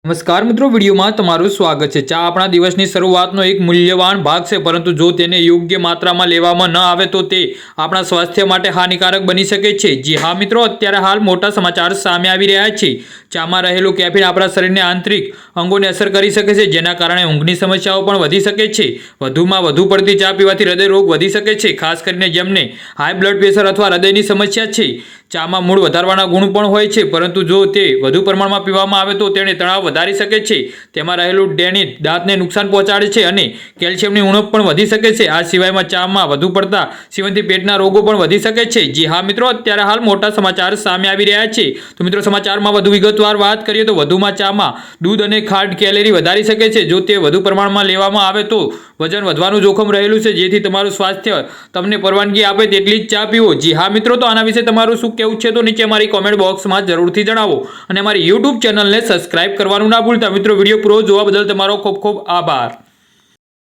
નમસ્કાર મિત્રો, વિડીયોમાં તમારું સ્વાગત છે। ચા આપણા દિવસની શરૂઆતનો એક મૂલ્યવાન ભાગ છે, પરંતુ જો તેને યોગ્ય માત્રામાં લેવામાં ન આવે તો તે આપણા સ્વાસ્થ્ય માટે હાનિકારક બની શકે છે। જી હા મિત્રો, અત્યારે હાલ મોટા સમાચાર સામે આવી રહ્યા છે। ચામાં રહેલું કેફીન આપણા શરીરના આંતરિક અંગોને અસર કરી શકે છે, જેના કારણે ઊંઘની સમસ્યાઓ પણ વધી શકે છે। વધુમાં વધુ પડતી ચા પીવાથી હૃદય રોગ વધી શકે છે, ખાસ કરીને જેમને હાઈ બ્લડ પ્રેશર અથવા હૃદયની સમસ્યા છે। ચામાં મૂળ વધારવાના ગુણ પણ હોય છે, પરંતુ જો તે વધુ પ્રમાણમાં પીવામાં આવે તો તેને તણાવ વધારી શકે છે। તેમાં રહેલું ડેનિન દાંતને નુકસાન પહોંચાડે છે અને કેલ્શિયમની ઉણપ પણ વધી શકે છે। આ સિવાયમાં ચામાં વધુ પડતા સેવનથી પેટના રોગો પણ વધી શકે છે। જી હા મિત્રો, અત્યારે હાલ મોટા સમાચાર સામે આવી રહ્યા છે। તો મિત્રો, સમાચારમાં વધુ વિગતવાર વાત કરીએ તો વધુમાં ચામાં દૂધ અને ખાંડ કેલરી વધારી શકે છે। જો તે વધુ પ્રમાણમાં લેવામાં આવે તો વજન વધવાનું જોખમ રહેલું છે, જેથી તમારું સ્વાસ્થ્ય તમને પરવાનગી આપે તેટલી જ ચા પીવો। જી હા મિત્રો, તો આના વિશે તમારું શું કેવું છે તો નીચે મારી કોમેન્ટ બોક્સમાં જરૂરથી જણાવો અને મારી YouTube ચેનલને સબસ્ક્રાઇબ કરવાનું ના ભૂલતા। મિત્રો, વિડીયો પૂરો જોવા બદલ તમારો ખૂબ ખૂબ આભાર।